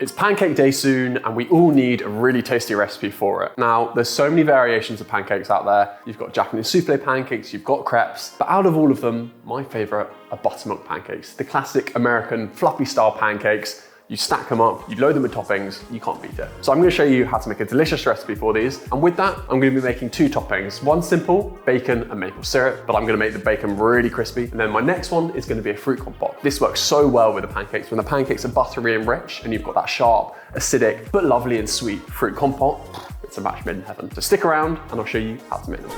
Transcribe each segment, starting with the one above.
It's pancake day soon, and we all need a really tasty recipe for it. Now, there's so many variations of pancakes out there. You've got Japanese souffle pancakes, you've got crepes, but out of all of them, my favorite are buttermilk pancakes. The classic American fluffy style pancakes. You stack them up, you load them with toppings, you can't beat it. So I'm gonna show you how to make a delicious recipe for these. And with that, I'm gonna be making two toppings. One simple, bacon and maple syrup, but I'm gonna make the bacon really crispy. And then my next one is gonna be a fruit compote. This works so well with the pancakes. When the pancakes are buttery and rich, and you've got that sharp, acidic, but lovely and sweet fruit compote, it's a match made in heaven. So stick around and I'll show you how to make them.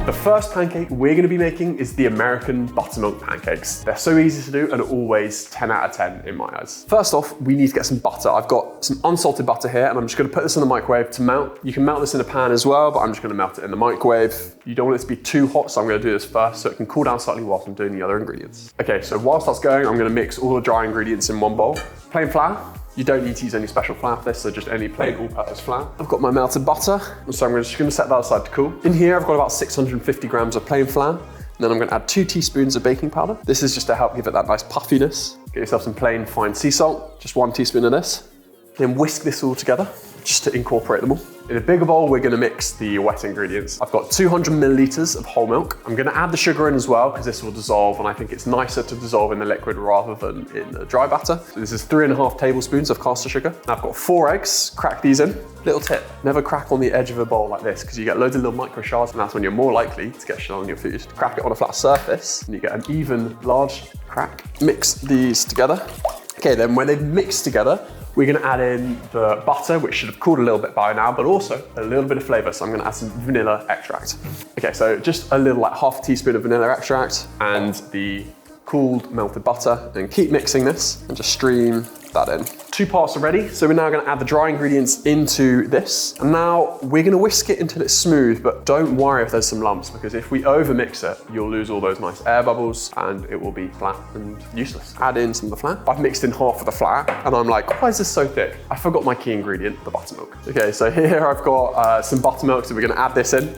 The first pancake we're gonna be making is the American buttermilk pancakes. They're so easy to do and always 10 out of 10 in my eyes. First off, we need to get some butter. I've got some unsalted butter here and I'm just gonna put this in the microwave to melt. You can melt this in a pan as well, but I'm just gonna melt it in the microwave. You don't want it to be too hot, so I'm gonna do this first so it can cool down slightly whilst I'm doing the other ingredients. Okay, so whilst that's going, I'm gonna mix all the dry ingredients in one bowl. Plain flour. You don't need to use any special flour for this, so just any plain all-purpose flour. I've got my melted butter, so I'm just gonna set that aside to cool. In here, I've got about 650 grams of plain flour, and then I'm gonna add 2 teaspoons of baking powder. This is just to help give it that nice puffiness. Get yourself some plain fine sea salt, just 1 teaspoon of this. Then whisk this all together, just to incorporate them all. In a bigger bowl, we're gonna mix the wet ingredients. I've got 200 milliliters of whole milk. I'm gonna add the sugar in as well, because this will dissolve, and I think it's nicer to dissolve in the liquid rather than in the dry batter. So this is 3.5 tablespoons of caster sugar. I've got 4 eggs, crack these in. Little tip, never crack on the edge of a bowl like this, because you get loads of little micro shards, and that's when you're more likely to get shit on your food. Crack it on a flat surface, and you get an even, large crack. Mix these together. Okay, then when they've mixed together, we're gonna add in the butter, which should have cooled a little bit by now, but also a little bit of flavor. So I'm gonna add some vanilla extract. Okay, so just a little, like half a teaspoon of vanilla extract and the cooled melted butter, and keep mixing this and just stream that in. 2 parts are ready, so we're now gonna add the dry ingredients into this. And now we're gonna whisk it until it's smooth, but don't worry if there's some lumps, because if we overmix it, you'll lose all those nice air bubbles and it will be flat and useless. Add in some of the flour. I've mixed in half of the flour and I'm like, why is this so thick? I forgot my key ingredient, the buttermilk. Okay, so here I've got some buttermilk, so we're gonna add this in.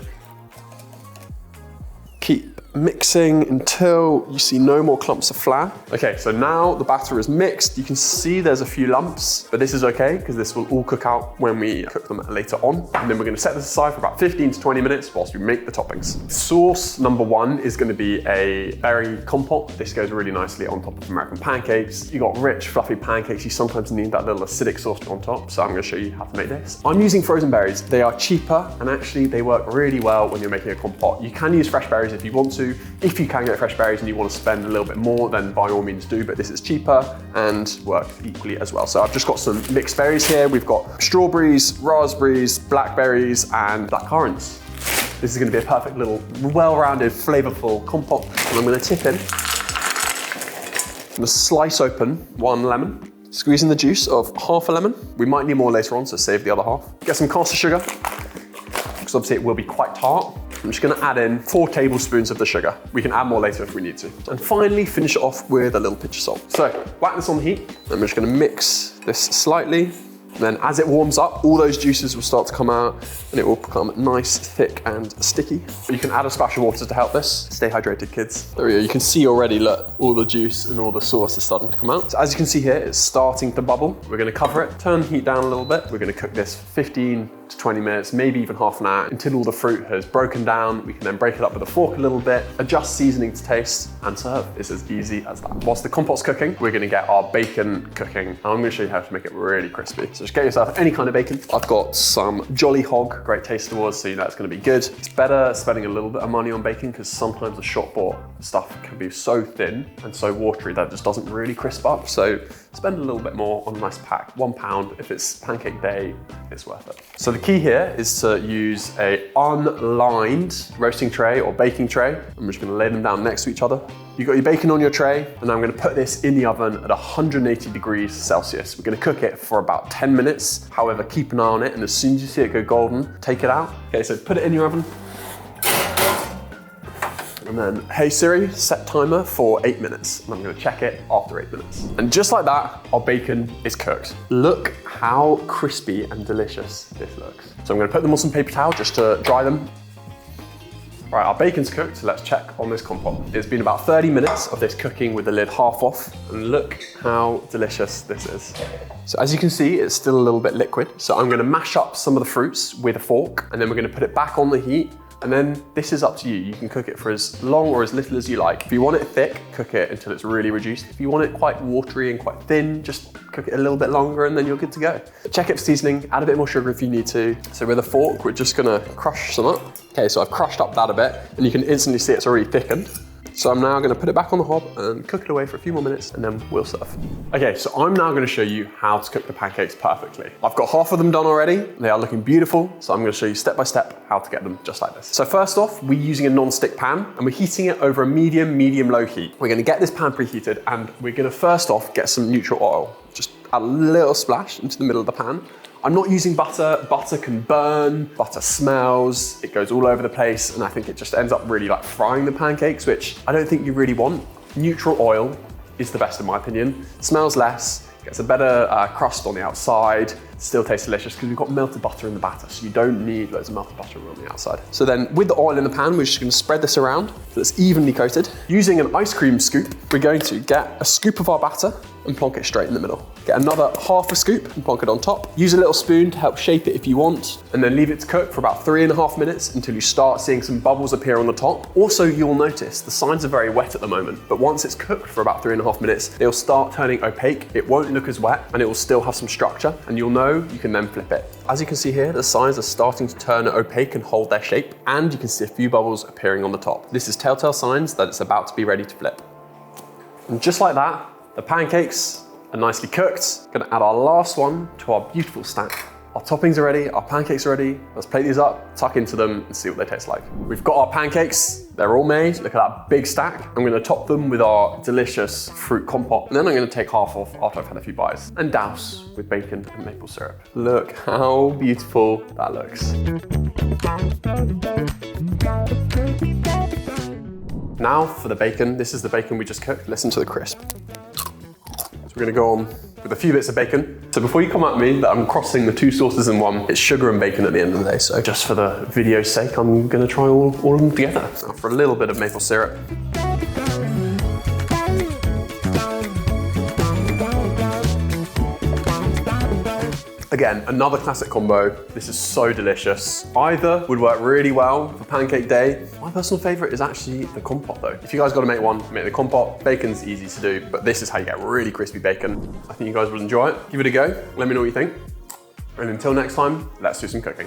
Keep mixing until you see no more clumps of flour. Okay, so now the batter is mixed. You can see there's a few lumps, but this is okay because this will all cook out when we cook them later on. And then we're gonna set this aside for about 15 to 20 minutes whilst we make the toppings. Sauce number 1 is gonna be a berry compote. This goes really nicely on top of American pancakes. You got rich, fluffy pancakes. You sometimes need that little acidic sauce on top. So I'm gonna show you how to make this. I'm using frozen berries. They are cheaper and actually they work really well when you're making a compote. You can use fresh berries if you want to. If you can get fresh berries and you want to spend a little bit more, then by all means do, but this is cheaper and works equally as well. So I've just got some mixed berries here. We've got strawberries, raspberries, blackberries, and blackcurrants. This is going to be a perfect little, well-rounded, flavorful compote. And I'm going to tip in. I'm going to slice open 1 lemon, squeeze in the juice of half a lemon. We might need more later on, so save the other half. Get some caster sugar, because obviously it will be quite tart. I'm just gonna add in 4 tablespoons of the sugar. We can add more later if we need to. And finally, finish it off with a little pinch of salt. So, whack this on the heat. I'm just gonna mix this slightly. And then as it warms up, all those juices will start to come out and it will become nice, thick and sticky. You can add a splash of water to help this. Stay hydrated, kids. There we go, you can see already, look, all the juice and all the sauce is starting to come out. So as you can see here, it's starting to bubble. We're gonna cover it, turn the heat down a little bit. We're gonna cook this 15 to 20 minutes, maybe even half an hour, until all the fruit has broken down. We can then break it up with a fork a little bit, adjust seasoning to taste, and serve. It's as easy as that. Whilst the compote's cooking, we're gonna get our bacon cooking. And I'm gonna show you how to make it really crispy. So just get yourself any kind of bacon. I've got some Jolly Hog, great taste awards, so you know it's gonna be good. It's better spending a little bit of money on bacon because sometimes the shop bought stuff can be so thin and so watery that it just doesn't really crisp up. So spend a little bit more on a nice pack, £1. If it's pancake day, it's worth it. So the key here is to use a unlined roasting tray or baking tray. I'm just gonna lay them down next to each other. You've got your bacon on your tray, and I'm gonna put this in the oven at 180 degrees Celsius. We're gonna cook it for about 10 minutes. However, keep an eye on it, and as soon as you see it go golden, take it out. Okay, so put it in your oven. And then, hey Siri, set timer for 8 minutes. And I'm gonna check it after 8 minutes. And just like that, our bacon is cooked. Look how crispy and delicious this looks. So I'm gonna put them on some paper towel just to dry them. Right, our bacon's cooked, so let's check on this compote. It's been about 30 minutes of this cooking with the lid half off, and look how delicious this is. So as you can see, it's still a little bit liquid. So I'm gonna mash up some of the fruits with a fork, and then we're gonna put it back on the heat. And then this is up to you. You can cook it for as long or as little as you like. If you want it thick, cook it until it's really reduced. If you want it quite watery and quite thin, just cook it a little bit longer and then you're good to go. Check it for seasoning, add a bit more sugar if you need to. So with a fork, we're just gonna crush some up. Okay, so I've crushed up that a bit and you can instantly see it's already thickened. So I'm now gonna put it back on the hob and cook it away for a few more minutes and then we'll serve. Okay, so I'm now gonna show you how to cook the pancakes perfectly. I've got half of them done already. They are looking beautiful. So I'm gonna show you step by step how to get them just like this. So first off, we're using a non-stick pan and we're heating it over a medium-low heat. We're gonna get this pan preheated and we're gonna first off get some neutral oil. Just add a little splash into the middle of the pan. I'm not using butter. Butter can burn, butter smells, it goes all over the place, and I think it just ends up really like frying the pancakes, which I don't think you really want. Neutral oil is the best in my opinion. Smells less, gets a better crust on the outside, still tastes delicious because we've got melted butter in the batter, so you don't need loads of melted butter on the outside. So then with the oil in the pan, we're just gonna spread this around so it's evenly coated. Using an ice cream scoop, we're going to get a scoop of our batter and plonk it straight in the middle. Get another half a scoop and plonk it on top. Use a little spoon to help shape it if you want, and then leave it to cook for about 3.5 minutes until you start seeing some bubbles appear on the top. Also, you'll notice the sides are very wet at the moment, but once it's cooked for about 3.5 minutes, they'll start turning opaque. It won't look as wet and it will still have some structure, and you'll know you can then flip it. As you can see here, the sides are starting to turn opaque and hold their shape, and you can see a few bubbles appearing on the top. This is telltale signs that it's about to be ready to flip. And just like that, the pancakes are nicely cooked. Gonna add our last one to our beautiful stack. Our toppings are ready, our pancakes are ready. Let's plate these up, tuck into them and see what they taste like. We've got our pancakes, they're all made. Look at that big stack. I'm gonna top them with our delicious fruit compote. And then I'm gonna take half off after I've had a few bites and douse with bacon and maple syrup. Look how beautiful that looks. Now for the bacon. This is the bacon we just cooked. Listen to the crisp. We're gonna go on with a few bits of bacon. So before you come at me that I'm crossing the two sauces in one, it's sugar and bacon at the end of the day. So just for the video's sake, I'm gonna try all of them together. Now for a little bit of maple syrup. Again, another classic combo. This is so delicious. Either would work really well for pancake day. My personal favorite is actually the compote though. If you guys gotta make one, make the compote. Bacon's easy to do, but this is how you get really crispy bacon. I think you guys will enjoy it. Give it a go. Let me know what you think. And until next time, let's do some cooking.